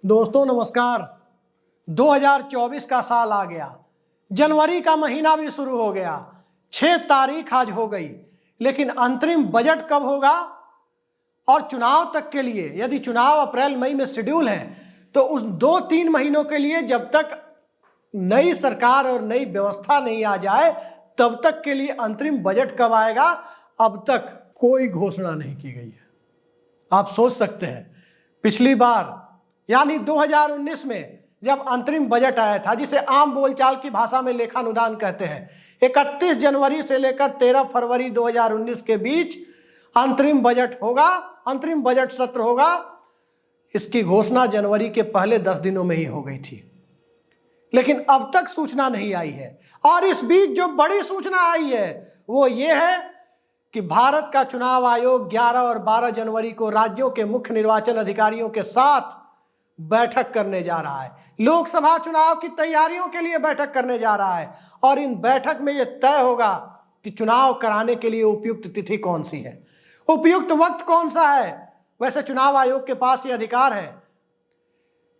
दोस्तों नमस्कार। 2024 का साल आ गया, जनवरी का महीना भी शुरू हो गया, 6 तारीख आज हो गई, लेकिन अंतरिम बजट कब होगा और चुनाव तक के लिए, यदि चुनाव अप्रैल मई में शेड्यूल है तो उस 2-3 महीनों के लिए जब तक नई सरकार और नई व्यवस्था नहीं आ जाए तब तक के लिए अंतरिम बजट कब आएगा, अब तक कोई घोषणा नहीं की गई है। आप सोच सकते हैं पिछली बार यानी 2019 में जब अंतरिम बजट आया था, जिसे आम बोलचाल की भाषा में लेखानुदान कहते हैं, 31 जनवरी से लेकर 13 फरवरी 2019 के बीच अंतरिम बजट होगा, अंतरिम बजट सत्र होगा। इसकी घोषणा जनवरी के पहले 10 दिनों में ही हो गई थी, लेकिन अब तक सूचना नहीं आई है। और इस बीच जो बड़ी सूचना आई है वो ये है कि भारत का चुनाव आयोग 11 और 12 जनवरी को राज्यों के मुख्य निर्वाचन अधिकारियों के साथ बैठक करने जा रहा है। लोकसभा चुनाव की तैयारियों के लिए बैठक करने जा रहा है और इन बैठक में यह तय होगा कि चुनाव कराने के लिए उपयुक्त तिथि कौन सी है, उपयुक्त वक्त कौन सा है। वैसे चुनाव आयोग के पास यह अधिकार है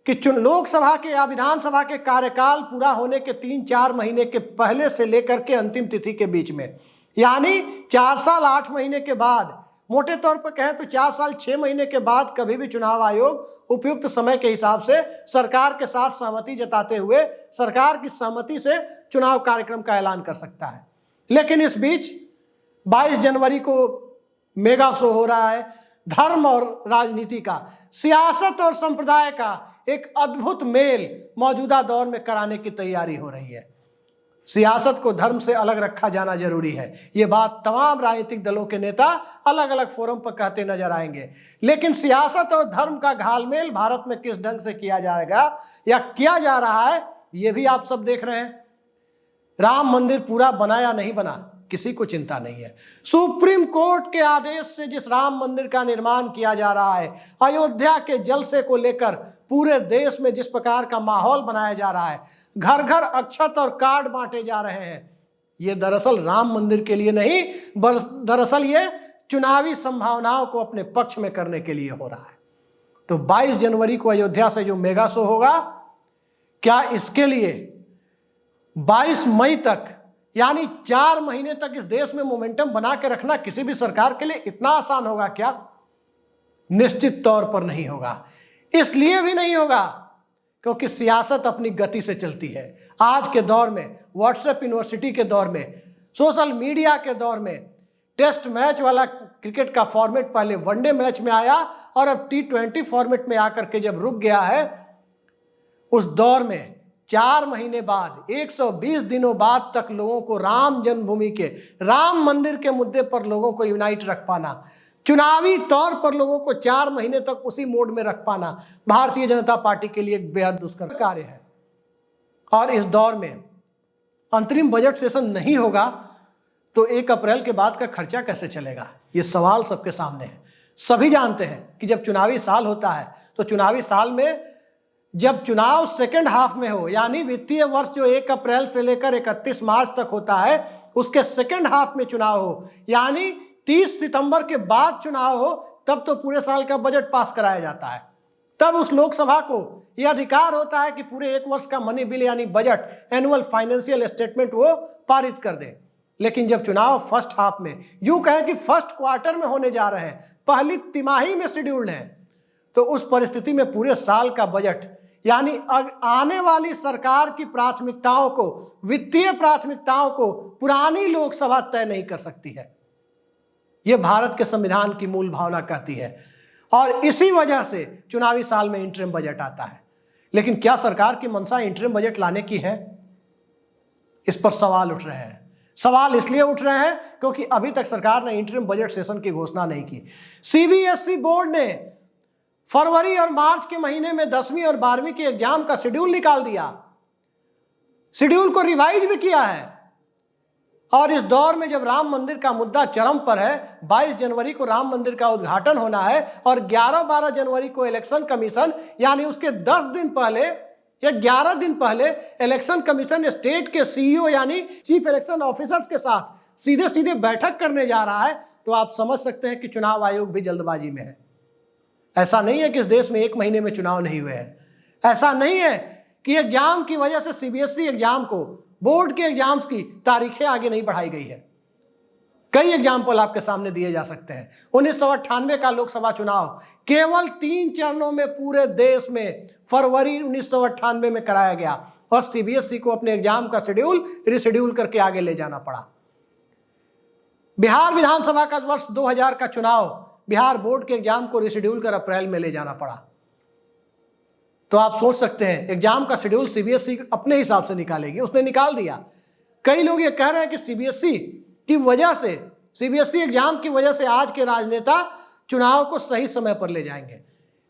कि लोकसभा के या विधानसभा के कार्यकाल पूरा होने के 3-4 महीने के पहले से लेकर के अंतिम तिथि के बीच में, यानी 4 साल 8 महीने के बाद, मोटे तौर पर कहें तो 4 साल 6 महीने के बाद कभी भी चुनाव आयोग उपयुक्त समय के हिसाब से सरकार के साथ सहमति जताते हुए सरकार की सहमति से चुनाव कार्यक्रम का ऐलान कर सकता है। लेकिन इस बीच 22 जनवरी को मेगा शो हो रहा है, धर्म और राजनीति का, सियासत और संप्रदाय का एक अद्भुत मेल मौजूदा दौर में कराने की तैयारी हो रही है। सियासत को धर्म से अलग रखा जाना जरूरी है, ये बात तमाम राजनीतिक दलों के नेता अलग अलग फोरम पर कहते नजर आएंगे। लेकिन सियासत और धर्म का घालमेल भारत में किस ढंग से किया जाएगा या किया जा रहा है, ये भी आप सब देख रहे हैं। राम मंदिर पूरा बना या नहीं बना, किसी को चिंता नहीं है। सुप्रीम कोर्ट के आदेश से जिस राम मंदिर का निर्माण किया जा रहा है, अयोध्या के जलसे को लेकर पूरे देश में जिस प्रकार का माहौल बनाया जा रहा है, घर घर अक्षत और कार्ड बांटे जा रहे हैं, ये दरअसल राम मंदिर के लिए नहीं, दरअसल ये चुनावी संभावनाओं को अपने पक्ष में करने के लिए हो रहा है। तो 22 जनवरी को अयोध्या से जो मेगा शो होगा, क्या इसके लिए 22 मई तक यानी 4 महीने तक इस देश में मोमेंटम बना के रखना किसी भी सरकार के लिए इतना आसान होगा क्या? निश्चित तौर पर नहीं होगा। इसलिए भी नहीं होगा क्योंकि सियासत अपनी गति से चलती है। आज के दौर में, व्हाट्सएप यूनिवर्सिटी के दौर में, सोशल मीडिया के दौर में, टेस्ट मैच वाला क्रिकेट का फॉर्मेट पहले वनडे मैच में आया और अब T20 फॉर्मेट में आकर के जब रुक गया है, उस दौर में 4 महीने बाद, 120 दिनों बाद तक लोगों को राम जन्मभूमि के, राम मंदिर के मुद्दे पर लोगों को यूनाइट रख पाना, चुनावी तौर पर लोगों को 4 महीने तक उसी मोड में रख पाना, भारतीय जनता पार्टी के लिए एक बेहद दुष्कर कार्य है। और इस दौर में अंतरिम बजट सेशन नहीं होगा तो 1 अप्रैल के बाद का खर्चा कैसे चलेगा, ये सवाल सबके सामने है। सभी जानते हैं कि जब चुनावी साल होता है तो चुनावी साल में जब चुनाव सेकेंड हाफ में हो, यानी वित्तीय वर्ष जो 1 अप्रैल से लेकर 31 मार्च तक होता है, उसके सेकेंड हाफ में चुनाव हो, यानी 30 सितंबर के बाद चुनाव हो, तब तो पूरे साल का बजट पास कराया जाता है। तब उस लोकसभा को यह अधिकार होता है कि पूरे 1 वर्ष का मनी बिल यानी बजट, एनुअल फाइनेंशियल स्टेटमेंट वो पारित कर दे। लेकिन जब चुनाव फर्स्ट हाफ में, यूं कहें कि फर्स्ट क्वार्टर में होने जा रहे हैं, पहली तिमाही में शेड्यूल्ड है, तो उस परिस्थिति में पूरे साल का बजट यानी आने वाली सरकार की प्राथमिकताओं को, वित्तीय प्राथमिकताओं को पुरानी लोकसभा तय नहीं कर सकती है। यह भारत के संविधान की मूल भावना कहती है और इसी वजह से चुनावी साल में इंटरिम बजट आता है। लेकिन क्या सरकार की मंशा इंटरिम बजट लाने की है? इस पर सवाल उठ रहे हैं। सवाल इसलिए उठ रहे हैं क्योंकि अभी तक सरकार ने इंटरिम बजट सेशन की घोषणा नहीं की। सीबीएसई बोर्ड ने फरवरी और मार्च के महीने में 10वीं और 12वीं के एग्जाम का शेड्यूल निकाल दिया, शेड्यूल को रिवाइज भी किया है। और इस दौर में जब राम मंदिर का मुद्दा चरम पर है, 22 जनवरी को राम मंदिर का उद्घाटन होना है और 11-12 जनवरी को इलेक्शन कमीशन, यानी उसके 10 दिन पहले या 11 दिन पहले इलेक्शन कमीशन स्टेट के सीईओ यानी चीफ इलेक्शन ऑफिसर्स के साथ सीधे सीधे बैठक करने जा रहा है, तो आप समझ सकते हैं कि चुनाव आयोग भी जल्दबाजी में है। ऐसा नहीं है कि इस देश में 1 महीने में चुनाव नहीं हुए हैं। ऐसा नहीं है कि एग्जाम की वजह से सीबीएसई एग्जाम को, बोर्ड के एग्जाम्स की तारीखें आगे नहीं बढ़ाई गई है। कई एग्जाम्पल आपके सामने दिए जा सकते हैं। 1998 का लोकसभा चुनाव केवल 3 चरणों में पूरे देश में फरवरी 1998 में कराया गया और सीबीएसई को अपने एग्जाम का शेड्यूल रिशेड्यूल करके आगे ले जाना पड़ा। बिहार विधानसभा का वर्ष 2000 का चुनाव, बिहार बोर्ड के एग्जाम को रिशेड्यूल कर अप्रैल में ले जाना पड़ा। तो आप सोच सकते हैं एग्जाम का शेड्यूल सीबीएसई अपने हिसाब से निकालेगी, उसने निकाल दिया। कई लोग ये कह रहे हैं कि सीबीएसई की वजह से, सीबीएसई एग्जाम की वजह से आज के राजनेता चुनाव को सही समय पर ले जाएंगे।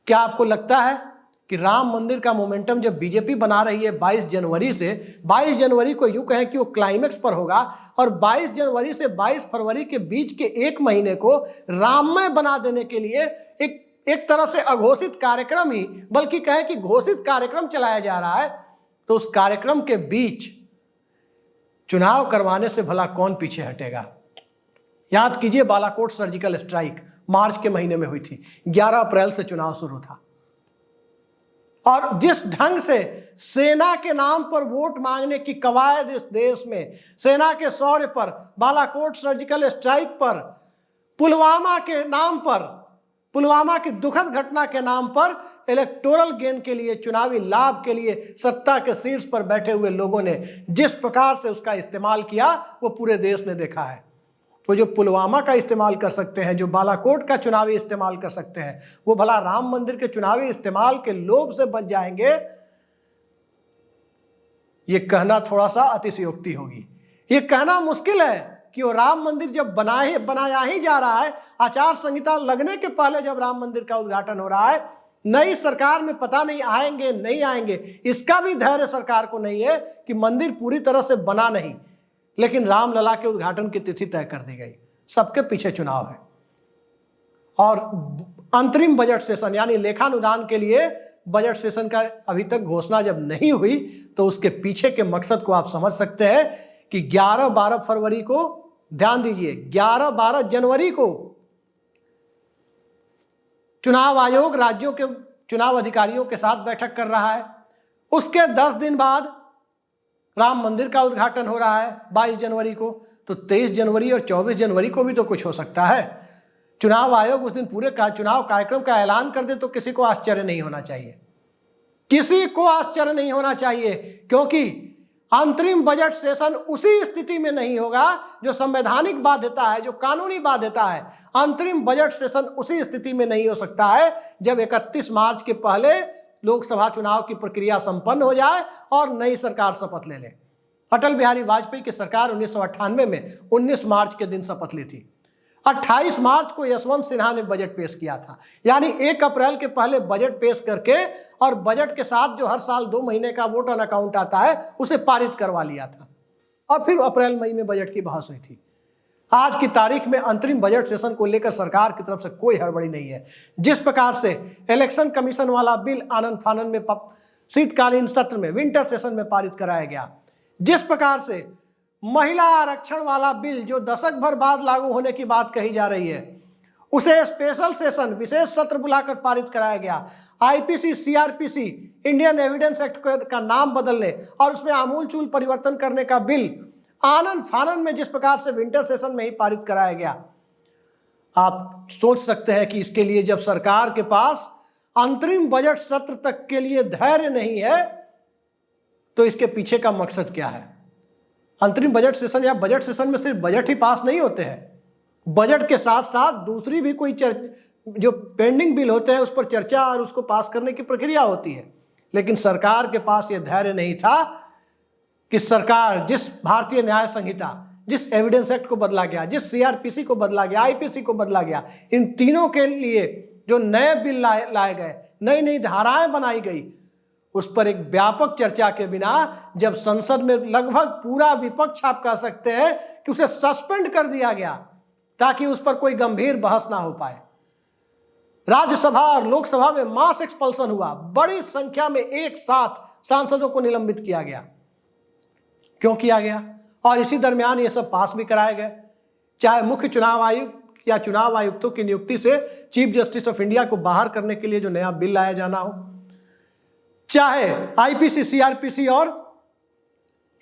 क्या आपको लगता है कि राम मंदिर का मोमेंटम जब बीजेपी बना रही है 22 जनवरी से, 22 जनवरी को यूं कहें कि वो क्लाइमेक्स पर होगा और 22 जनवरी से 22 फरवरी के बीच के एक महीने को राममय बना देने के लिए एक तरह से अघोषित कार्यक्रम ही, बल्कि कहें कि घोषित कार्यक्रम चलाया जा रहा है, तो उस कार्यक्रम के बीच चुनाव करवाने से भला कौन पीछे हटेगा। याद कीजिए बालाकोट सर्जिकल स्ट्राइक मार्च के महीने में हुई थी, 11 अप्रैल से चुनाव शुरू था और जिस ढंग से सेना के नाम पर वोट मांगने की कवायद इस देश में, सेना के शौर्य पर, बालाकोट सर्जिकल स्ट्राइक पर, पुलवामा के नाम पर, पुलवामा की दुखद घटना के नाम पर इलेक्टोरल गेन के लिए, चुनावी लाभ के लिए सत्ता के शीर्ष पर बैठे हुए लोगों ने जिस प्रकार से उसका इस्तेमाल किया वो पूरे देश ने देखा है। तो जो पुलवामा का इस्तेमाल कर सकते हैं, जो बालाकोट का चुनावी इस्तेमाल कर सकते हैं, वो भला राम मंदिर के चुनावी इस्तेमाल के लोभ से बच जाएंगे, ये कहना थोड़ा सा अतिशयोक्ति होगी। ये कहना मुश्किल है कि वो राम मंदिर जब बनाया ही जा रहा है, आचार संहिता लगने के पहले जब राम मंदिर का उद्घाटन हो रहा है, नई सरकार में पता नहीं आएंगे नहीं आएंगे, इसका भी धैर्य सरकार को नहीं है कि मंदिर पूरी तरह से बना नहीं, लेकिन रामलला के उद्घाटन की तिथि तय कर दी गई। सबके पीछे चुनाव है और अंतरिम बजट सेशन यानी लेखानुदान के लिए बजट सेशन का अभी तक घोषणा जब नहीं हुई, तो उसके पीछे के मकसद को आप समझ सकते हैं कि 11-12 फरवरी को, ध्यान दीजिए 11-12 जनवरी को चुनाव आयोग राज्यों के चुनाव अधिकारियों के साथ बैठक कर रहा है। उसके 10 दिन बाद राम मंदिर का उद्घाटन हो रहा है 22 जनवरी को, तो 23 जनवरी और 24 जनवरी को भी तो कुछ हो सकता है। चुनाव आयोग उस दिन पूरे चुनाव कार्यक्रम का ऐलान कर दे तो किसी को आश्चर्य नहीं होना चाहिए, किसी को आश्चर्य नहीं होना चाहिए, क्योंकि अंतरिम बजट सेशन उसी स्थिति में नहीं होगा जो संवैधानिक बाध्यता है, जो कानूनी बाध्यता है। अंतरिम बजट सेशन उसी स्थिति में नहीं हो सकता है जब 31 मार्च के पहले लोकसभा चुनाव की प्रक्रिया संपन्न हो जाए और नई सरकार शपथ ले ले। अटल बिहारी वाजपेयी की सरकार 1998 में 19 मार्च के दिन शपथ ली थी। 28 मार्च को यशवंत सिन्हा ने बजट पेश किया था, यानी 1 अप्रैल के पहले बजट पेश करके और बजट के साथ जो हर साल 2 महीने का वोट ऑन अकाउंट आता है उसे पारित करवा लिया था और फिर अप्रैल मई में बजट की बहस हुई थी। आज की तारीख में अंतरिम बजट सेशन को लेकर सरकार की तरफ से कोई हड़बड़ी नहीं है। जिस प्रकार से इलेक्शन कमीशन वाला बिल आनन फानन में शीतकालीन सत्र में, विंटर सेशन में पारित कराया गया, जिस प्रकार से महिला आरक्षण वाला बिल जो दशक भर बाद लागू होने की बात कही जा रही है, उसे स्पेशल सेशन, विशेष सत्र बुलाकर पारित कराया गया। IPC, CrPC, Indian evidence act का नाम बदलने और उसमें आमूलचूल परिवर्तन करने का बिल आनन फानन में जिस प्रकार से विंटर सेशन में ही पारित कराया गया, आप सोच सकते हैं कि इसके लिए जब सरकार के पास अंतरिम बजट सत्र तक के लिए धैर्य नहीं है तो इसके पीछे का मकसद क्या है। अंतरिम बजट सेशन या बजट सेशन में सिर्फ बजट ही पास नहीं होते हैं, बजट के साथ साथ दूसरी भी कोई जो पेंडिंग बिल होते हैं उस पर चर्चा और उसको पास करने की प्रक्रिया होती है। लेकिन सरकार के पास यह धैर्य नहीं था कि सरकार जिस भारतीय न्याय संहिता, जिस एविडेंस एक्ट को बदला गया, जिस सीआरपीसी को बदला गया, आईपीसी को बदला गया, इन तीनों के लिए जो नए बिल लाए गए, नई नई धाराएं बनाई गई, उस पर एक व्यापक चर्चा के बिना जब संसद में लगभग पूरा विपक्ष आप कह सकते हैं कि उसे सस्पेंड कर दिया गया ताकि उस पर कोई गंभीर बहस ना हो पाए। राज्यसभा और लोकसभा में मास एक्सपल्सन हुआ, बड़ी संख्या में एक साथ सांसदों को निलंबित किया गया। क्यों किया गया? और इसी दरमियान ये सब पास भी कराए गए, चाहे मुख्य चुनाव आयुक्त या चुनाव आयुक्तों की नियुक्ति से चीफ जस्टिस ऑफ इंडिया को बाहर करने के लिए जो नया बिल लाया जाना हो, चाहे आईपीसी, सीआरपीसी और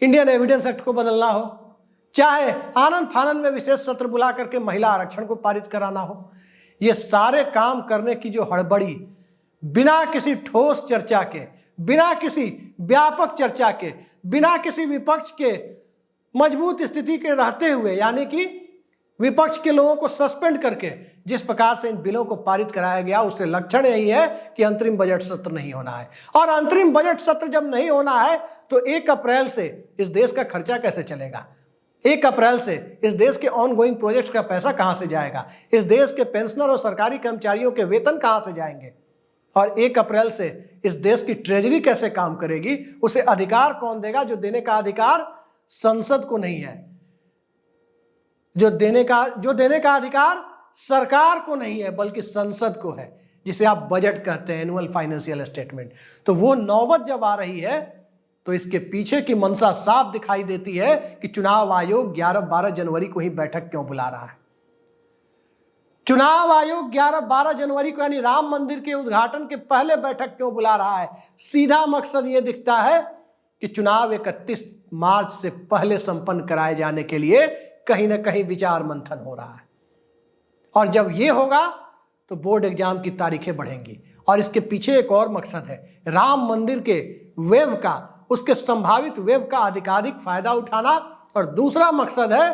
इंडियन एविडेंस एक्ट को बदलना हो, चाहे आनंद फानन में विशेष सत्र बुला करके महिला आरक्षण को पारित कराना हो, ये सारे काम करने की जो हड़बड़ी, बिना किसी ठोस चर्चा के, बिना किसी व्यापक चर्चा के, बिना किसी विपक्ष के मजबूत स्थिति के रहते हुए, यानी कि विपक्ष के लोगों को सस्पेंड करके जिस प्रकार से इन बिलों को पारित कराया गया, उससे लक्षण यही है कि अंतरिम बजट सत्र नहीं होना है। और अंतरिम बजट सत्र जब नहीं होना है तो 1 अप्रैल से इस देश का खर्चा कैसे चलेगा? 1 अप्रैल से इस देश के ऑनगोइंग प्रोजेक्ट्स का पैसा कहां से जाएगा? इस देश के पेंशनर और सरकारी कर्मचारियों के वेतन कहां से जाएंगे? और 1 अप्रैल से इस देश की ट्रेजरी कैसे काम करेगी? उसे अधिकार कौन देगा? जो देने का अधिकार संसद को नहीं है, जो देने का अधिकार सरकार को नहीं है, बल्कि संसद को है, जिसे आप बजट कहते हैं, एनुअल फाइनेंशियल स्टेटमेंट। तो वो नौबत जब आ रही है तो इसके पीछे की मंशा साफ दिखाई देती है कि चुनाव आयोग 11-12 जनवरी को ही बैठक क्यों बुला रहा है। चुनाव आयोग 11-12 जनवरी को, यानी राम मंदिर के उद्घाटन के पहले बैठक क्यों बुला रहा है? सीधा मकसद यह दिखता है कि चुनाव 31 मार्च से पहले संपन्न कराए जाने के लिए कहीं ना कहीं विचार मंथन हो रहा है। और जब यह होगा तो बोर्ड एग्जाम की तारीखें बढ़ेंगी। और इसके पीछे एक और मकसद है, राम मंदिर के वेव का, उसके संभावित वेव का अधिकाधिक फायदा उठाना। और दूसरा मकसद है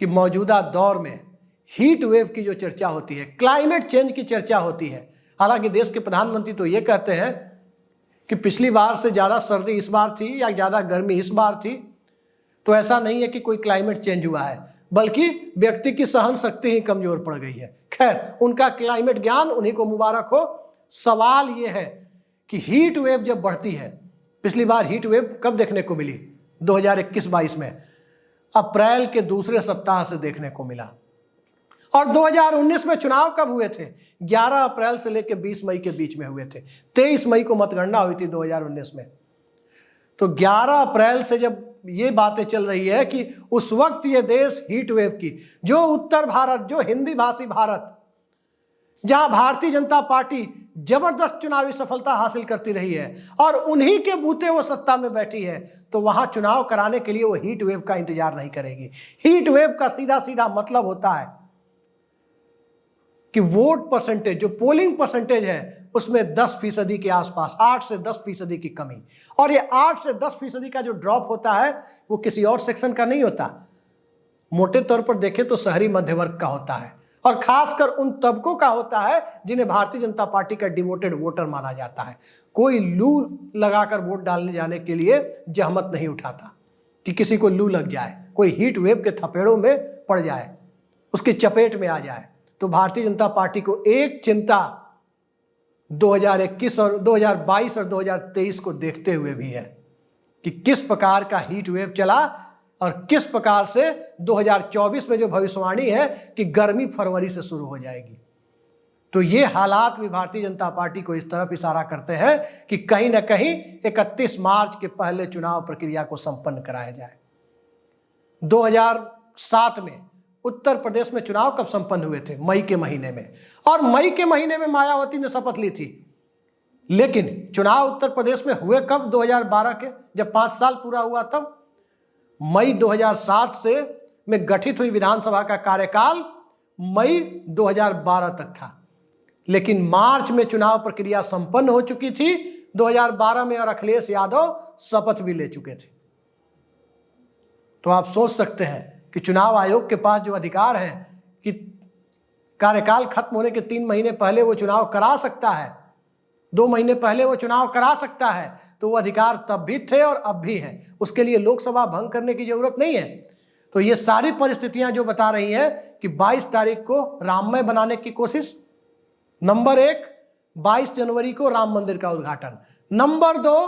कि मौजूदा दौर में हीट वेव की जो चर्चा होती है, क्लाइमेट चेंज की चर्चा होती है। हालांकि देश के प्रधानमंत्री तो ये कहते हैं कि पिछली बार से ज़्यादा सर्दी इस बार थी या ज़्यादा गर्मी इस बार थी, तो ऐसा नहीं है कि कोई क्लाइमेट चेंज हुआ है, बल्कि व्यक्ति की सहन शक्ति ही कमजोर पड़ गई है। खैर, उनका क्लाइमेट ज्ञान उन्हीं को मुबारक हो। सवाल ये है कि हीट वेव जब बढ़ती है, पिछली बार हीट वेव कब देखने को मिली? 2021-22 में, अप्रैल के दूसरे सप्ताह से देखने को मिला। और 2019 में चुनाव कब हुए थे? 11 अप्रैल से लेकर 20 मई के बीच में हुए थे। 23 मई को मतगणना हुई थी 2019 में। तो 11 अप्रैल से जब ये बातें चल रही है कि उस वक्त ये देश हीट वेव की, जो उत्तर भारत, जो हिंदी भाषी भारत, जहां भारतीय जनता पार्टी जबरदस्त चुनावी सफलता हासिल करती रही है और उन्हीं के बूते वो सत्ता में बैठी है, तो वहां चुनाव कराने के लिए वो हीट वेव का इंतजार नहीं करेगी। हीट वेव का सीधा सीधा मतलब होता है कि वोट परसेंटेज, जो पोलिंग परसेंटेज है, उसमें 10% के आसपास, 8 से 10% की कमी। और ये 8 से 10% का जो ड्रॉप होता है वो किसी और सेक्शन का नहीं होता, मोटे तौर पर देखें तो शहरी मध्य वर्ग का होता है, और खासकर उन तबकों का होता है जिन्हें भारतीय जनता पार्टी का डिवोटेड वोटर माना जाता है। कोई लू लगाकर वोट डालने जाने के लिए जहमत नहीं उठाता कि किसी को लू लग जाए, कोई हीट वेव के थपेड़ों में पड़ जाए, उसकी चपेट में आ जाए। तो भारतीय जनता पार्टी को एक चिंता 2021 और 2022 और 2023 को देखते हुए भी है कि किस प्रकार का हीट वेव चला और किस प्रकार से 2024 में जो भविष्यवाणी है कि गर्मी फरवरी से शुरू हो जाएगी। तो ये हालात भी भारतीय जनता पार्टी को इस तरफ इशारा करते हैं कि कहीं ना कहीं 31 मार्च के पहले चुनाव प्रक्रिया को संपन्न कराया जाए। 2007 में उत्तर प्रदेश में चुनाव कब संपन्न हुए थे? मई के महीने में। और मई के महीने में मायावती ने शपथ ली थी, लेकिन चुनाव उत्तर प्रदेश में हुए कब? 2012 के, जब 5 साल पूरा हुआ तब। मई 2007 से में गठित हुई विधानसभा का कार्यकाल मई 2012 तक था, लेकिन मार्च में चुनाव प्रक्रिया संपन्न हो चुकी थी 2012 में, और अखिलेश यादव शपथ भी ले चुके थे। तो आप सोच सकते हैं कि चुनाव आयोग के पास जो अधिकार है कि कार्यकाल खत्म होने के 3 महीने पहले वो चुनाव करा सकता है, 2 महीने पहले वो चुनाव करा सकता है, तो वो अधिकार तब भी थे और अब भी है। उसके लिए लोकसभा भंग करने की जरूरत नहीं है। तो ये सारी परिस्थितियां जो बता रही हैं कि 22 तारीख को राममय बनाने की कोशिश, नंबर 1 22 जनवरी को राम मंदिर का उद्घाटन, नंबर 2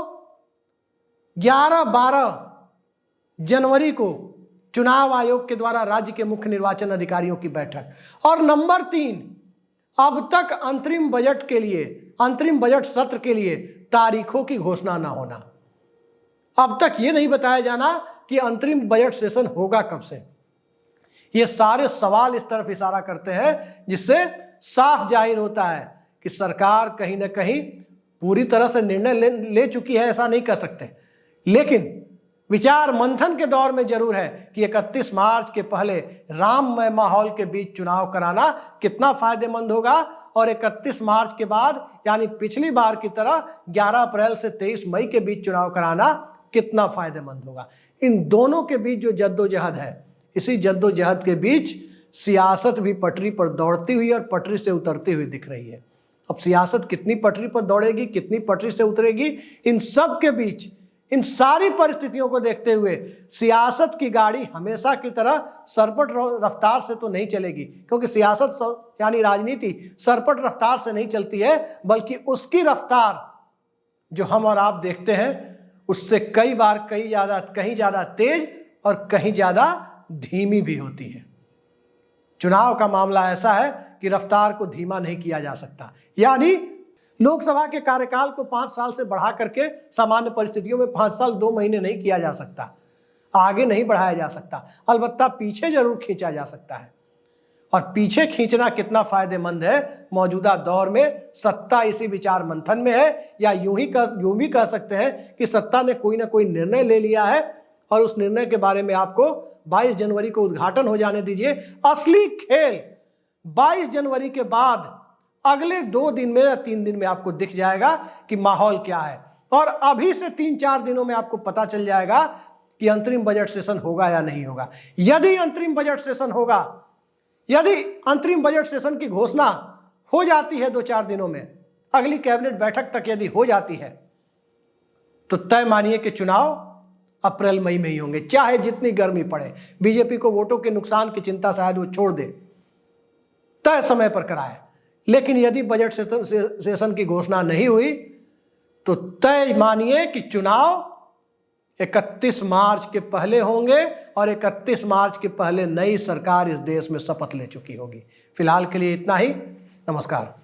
11-12 जनवरी को चुनाव आयोग के द्वारा राज्य के मुख्य निर्वाचन अधिकारियों की बैठक, और नंबर 3 अब तक अंतरिम बजट के लिए, अंतरिम बजट सत्र के लिए तारीखों की घोषणा ना होना। अब तक ये नहीं बताया जाना कि अंतरिम बजट सेशन होगा कब से। ये सारे सवाल इस तरफ इशारा करते हैं, जिससे साफ जाहिर होता है कि सरकार कहीं ना कहीं पूरी तरह से निर्णय ले चुकी है ऐसा नहीं कह सकते, लेकिन विचार मंथन के दौर में जरूर है कि 31 मार्च के पहले राममय माहौल के बीच चुनाव कराना कितना फायदेमंद होगा, और 31 मार्च के बाद यानी पिछली बार की तरह 11 अप्रैल से 23 मई के बीच चुनाव कराना कितना फायदेमंद होगा। इन दोनों के बीच जो जद्दोजहद है, इसी जद्दोजहद के बीच सियासत भी पटरी पर दौड़ती हुई और पटरी से उतरती हुई दिख रही है। अब सियासत कितनी पटरी पर दौड़ेगी, कितनी पटरी से उतरेगी, इन सब के बीच, इन सारी परिस्थितियों को देखते हुए सियासत की गाड़ी हमेशा की तरह सरपट रफ्तार से तो नहीं चलेगी, क्योंकि सियासत यानी राजनीति सरपट रफ्तार से नहीं चलती है, बल्कि उसकी रफ्तार जो हम और आप देखते हैं उससे कई बार कहीं ज़्यादा तेज और कहीं ज़्यादा धीमी भी होती है। चुनाव का मामला ऐसा है कि रफ्तार को धीमा नहीं किया जा सकता, यानी लोकसभा के कार्यकाल को 5 साल से बढ़ा करके सामान्य परिस्थितियों में 5 साल 2 महीने नहीं किया जा सकता, आगे नहीं बढ़ाया जा सकता, अलबत्ता पीछे जरूर खींचा जा सकता है। और पीछे खींचना कितना फायदेमंद है मौजूदा दौर में, सत्ता इसी विचार मंथन में है, या यूं भी कह सकते हैं कि सत्ता ने कोई ना कोई निर्णय ले लिया है और उस निर्णय के बारे में आपको 22 जनवरी को उद्घाटन हो जाने दीजिए। असली खेल 22 जनवरी के बाद अगले 2 दिन में या 3 दिन में आपको दिख जाएगा कि माहौल क्या है, और अभी से 3-4 दिनों में आपको पता चल जाएगा कि अंतरिम बजट सेशन होगा या नहीं होगा। यदि अंतरिम बजट सेशन होगा, यदि अंतरिम बजट सेशन की घोषणा हो जाती है 2-4 दिनों में, अगली कैबिनेट बैठक तक यदि हो जाती है, तो तय मानिए कि चुनाव अप्रैल मई में ही होंगे, चाहे जितनी गर्मी पड़े। बीजेपी को वोटों के नुकसान की चिंता शायद वो छोड़ दे, तय समय पर कराए। लेकिन यदि बजट सेशन की घोषणा नहीं हुई तो तय मानिए कि चुनाव 31 मार्च के पहले होंगे, और 31 मार्च के पहले नई सरकार इस देश में शपथ ले चुकी होगी। फिलहाल के लिए इतना ही। नमस्कार।